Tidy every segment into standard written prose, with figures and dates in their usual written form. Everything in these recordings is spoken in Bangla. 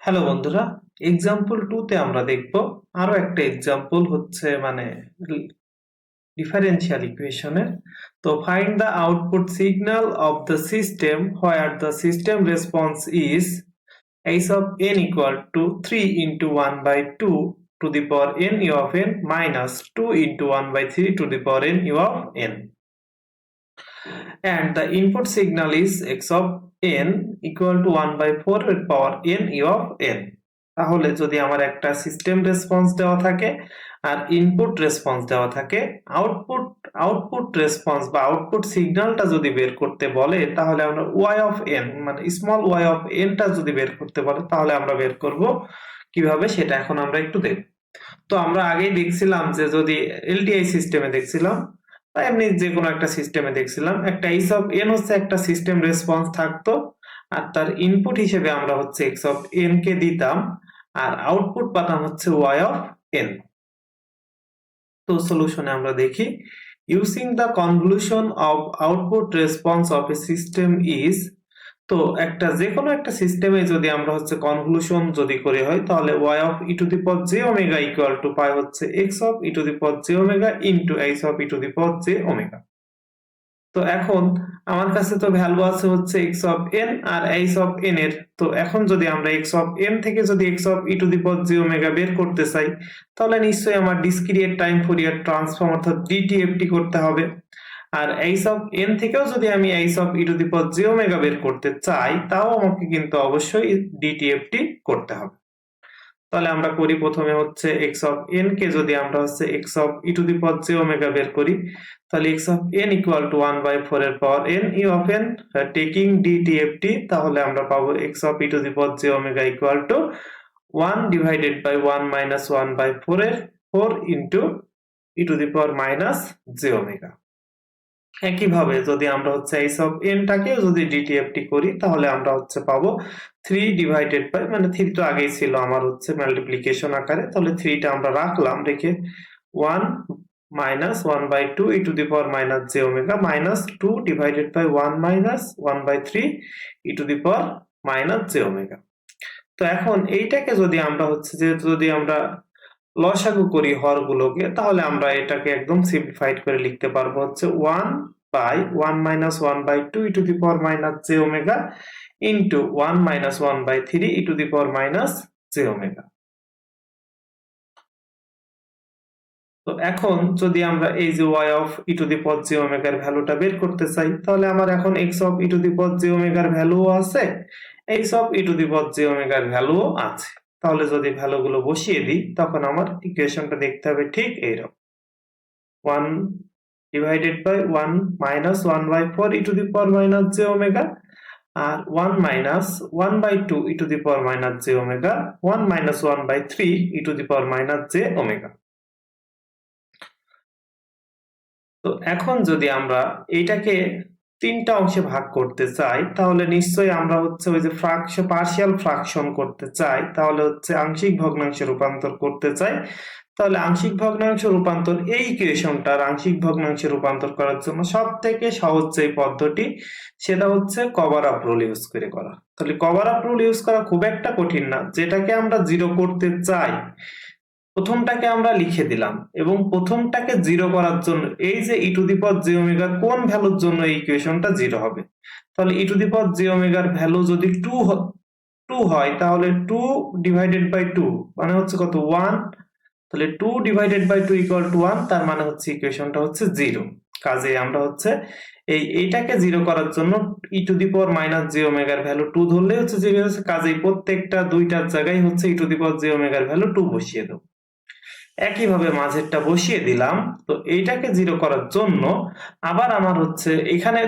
হ্যালো বন্ধুরা, এক্সাম্পল 2 তে আমরা দেখব আরো একটা এক্সাম্পল হচ্ছে ডিফারেনশিয়াল ইকুয়েশনের। তো find the output signal of the system where the system response is h of n equal to 3 into 1 by 2 to the power n u of n minus 2 into 1 by 3 to the power n u of n, and the input signal is x of n equal to 1 by 4 এর পাওয়ার n u of n। তাহলে যদি আমার একটা সিস্টেম রেসপন্স দেওয়া থাকে আর ইনপুট রেসপন্স দেওয়া থাকে, আউটপুট রেসপন্স বা আউটপুট সিগন্যালটা যদি বের করতে বলে তাহলে আমরা y of n মানে স্মল y of n টা যদি বের করতে বলে তাহলে আমরা বের করব কিভাবে, সেটা এখন আমরা একটু দেখব। তো আমরা আগেই দেখছিলাম যে যদি এলটিআই সিস্টেমে দেখছিলাম বা এমনি যে কোনো একটা সিস্টেমে দেখছিলাম, একটা h of n হচ্ছে একটা সিস্টেম রেসপন্স থাকতো আর তার ইনপুট হিসেবে আমরা হচ্ছে x of n কে দিতাম আর আউটপুট পাতাম হচ্ছে y of n। তো সলিউশনে আমরা দেখি, using the convolution of output response of a system is. তো একটা যে কোনো একটা সিস্টেমে যদি আমরা হচ্ছে কনভলিউশন যদি করে হয় তাহলে y of e to the power j omega equal to পাই হচ্ছে x of e to the power j omega into h of e to the power j omega। তো এখন আমার কাছে তো ভ্যালু আছে হচ্ছে x of n R h of n এর। তো এখন যদি আমরা x of n থেকে যদি x of e to the power j omega বের করতে চাই তাহলে নিশ্চয়ই আমার ডিসক্রিট টাইম ফুরিয়ার ট্রান্সফর্ম অর্থাৎ DTFT করতে হবে। আর h of n থেকেও যদি আমি h of e to the power j omega বের করতে চাই তাও আমাকে কিন্তু অবশ্যই DTFT করতে হবে। তাহলে আমরা করি, প্রথমে হচ্ছে x of n কে যদি আমরা হচ্ছে x of e to the power j omega বের করি তাহলে x of n equal to 1 by 4 এর পাওয়ার n u of n taking DTFT, তাহলে আমরা পাবো x of e to the power j omega equal to 1 divided by 1 minus 1 by 4 এর 4 into e to the power minus j omega। একইভাবে যদি আমরা হচ্ছে h of n টাকে যদি DTFT করি তাহলে আমরা হচ্ছে পাবো 3 divided by, মানে 3 তো আগেই ছিল আমার হচ্ছে মাল্টিপ্লিকেশন আকারে, তাহলে 3 টা আমরা রাখলাম, রেখে 1 minus 1 by 2 e to the power minus j omega minus 2 divided by 1 minus 1 by 3 e to the power minus j omega। তো এখন এইটাকে যদি আমরা হচ্ছে যে যদি আমরা লসাগু করি হরগুলোকে তাহলে আমরা এটাকে একদম সিম্পলিফাইড করে লিখতে পারবো হচ্ছে 1 by 1 minus 1 by 2 e to the power minus j omega into 1 minus 1 by 3 e to the power minus j omega। তো এখন যদি আমরা এই যে y of e to the power j omega এর ভ্যালুটা বের করতে চাই তাহলে আমার এখন x of e to the power j omega এর ভ্যালুও আছে, h of e to the power j omega এর ভ্যালুও আছে। তাহলে যদি ভ্যালুগুলো বসিয়ে দিই তখন আমার ইকুয়েশনটা দেখতে হবে ঠিক এইরকম, 1 divided by 1 minus 1 by 4 e to the power minus j omega R 1 minus 1 by 2 e to the power minus j omega, 1 minus 1 by 3 e to the power minus j omega। তো এখন যদি আমরা এইটাকে তিনটা অংশে ভাগ করতে চাই তাহলে নিশ্চয়ই আমরা হচ্ছে ওই যে পার্শিয়াল ফ্রাকশন করতে চাই, তাহলে হচ্ছে আংশিক ভগ্নাংশে রূপান্তর করতে চাই। তাহলে আংশিক ভগ্নাংশ রূপান্তর, এই ইকুয়েশনটার আংশিক ভগ্নাংশে রূপান্তর করার জন্য সবথেকে সহজ যে পদ্ধতি সেটা হচ্ছে কভার আপ রুল ইউজ করে করা। তাহলে কভার আপ রুল ইউজ করা খুব একটা কঠিন না, যেটাকে আমরা জিরো করতে চাই প্রথমটাকে আমরা লিখে দিলাম এবং প্রথমটাকে জিরো করার জন্য এই যে e to the power j omega কোন ভ্যালুর জন্য এই ইকুয়েশনটা জিরো হবে, তাহলে e to the power j omega এর ভ্যালু যদি 2 হয় তাহলে 2 divided by 2 মানে হচ্ছে কত 1, তাহলে 2 divided by 2 equal to 1, তার মানে হচ্ছে ইকুয়েশনটা হচ্ছে 0। কাজে আমরা হচ্ছে এইটাকে জিরো করার জন্য e to the power minus j omega এর ভ্যালু 2 ধরলে হচ্ছে 0 হচ্ছে, কাজেই প্রত্যেকটা দুইটার জায়গায় হচ্ছে e to the power j omega এর ভ্যালু 2 বসিয়ে দেব। একইভাবে মাঝেরটা বসিয়ে দিলাম। তো এইটাকে জিরো করার জন্য আবার আমার হচ্ছে এখানে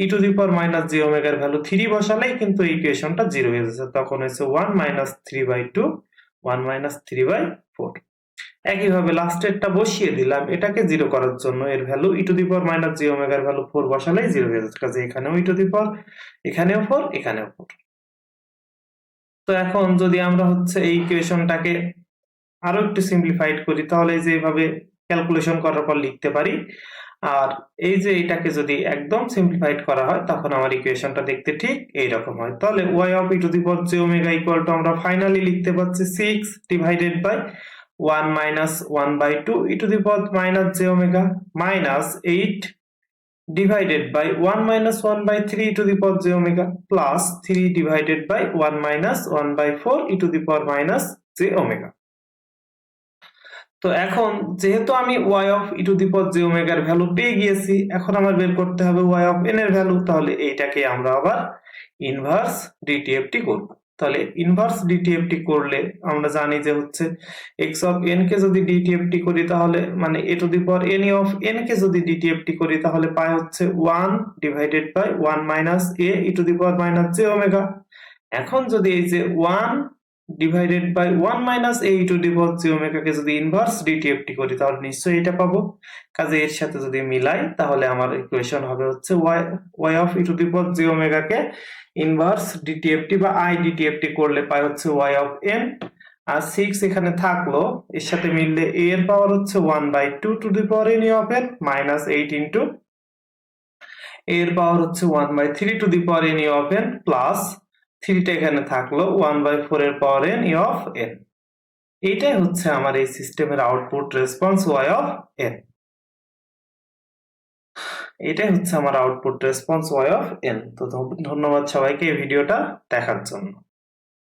e to the power minus j omega এর ভ্যালু 3 বসালেই কিন্তু এই ইকুয়েশনটা জিরো হয়ে যাচ্ছে, তখন হচ্ছে 1 minus 3 by 2 1 minus 3 by 4। একইভাবে লাস্টেরটা বসিয়ে দিলাম, এটাকে জিরো করার জন্য এর value e to the power minus j omega এর ভ্যালু 4 বসালেই জিরো হয়ে যাচ্ছে, কাজে এখানেও e to the power, এখানেও 4 এখানেও 4। তো এখন যদি আমরা হচ্ছে এই ইকুয়েশনটাকে আরো একটু সিম্পলিফাইড করি তাহলে যে এইভাবে ক্যালকুলেশন করার পর লিখতে পারি আর এই যে এটাকে যদি একদম সিম্পলিফাইড করা হয় তখন আমার ইকুয়েশনটা দেখতে ঠিক এইরকম হয়। তাহলে y of e to the power j omega equal to আমরা ফাইনালি লিখতে পাচ্ছি 6 divided by 1 minus 1 by 2 e to the power minus j omega minus 8 divided by 1 minus 1 by 3 e to the power j omega plus 3 divided by 1 minus 1 by 4 e to the power minus j omega। তো এখন যেহেতু আমি y of e to the power j omega এর ভ্যালু পেয়ে গিয়েছি, এখন আমার বের করতে হবে y of n এর ভ্যালু। তাহলে এইটাকে আমরা আবার ইনভার্স DTFT করব। তাহলে ইনভার্স DTFT করলে আমরা জানি যে হচ্ছে x of n কে যদি DTFT করি তাহলে মানে a to the power n of n কে যদি DTFT করি তাহলে পাই হচ্ছে 1 divided by 1 minus a e to the power minus j omega। এখন যদি এই যে 1 divided by 1 minus a e to the power j omega কে যদি ইনভার্স DTFT করি তাহলে নিশ্চয়ই এটা পাবো। কাজে এর সাথে যদি মিলাই তাহলে আমার ইকুয়েশন হবে হচ্ছে y of e to the power j omega K inverse DTFT বা IDTFT করলে পাই হচ্ছে y of n, আর 6 এখানে থাকলো, এর সাথে মিললে a এর পাওয়ার হচ্ছে 1 by 2 to the power n of n minus 8 into a এর পাওয়ার হচ্ছে 1 by 3 to the power n of n plus 3টা এখানে থাকলো 1 by 4 এর পাওয়ার n of n। এইটাই হচ্ছে আমার এই সিস্টেমের output response y of n। এটাই হচ্ছে আমার output response y of n। তো ধন্যবাদ সবাইকে এই ভিডিওটা দেখার জন্য।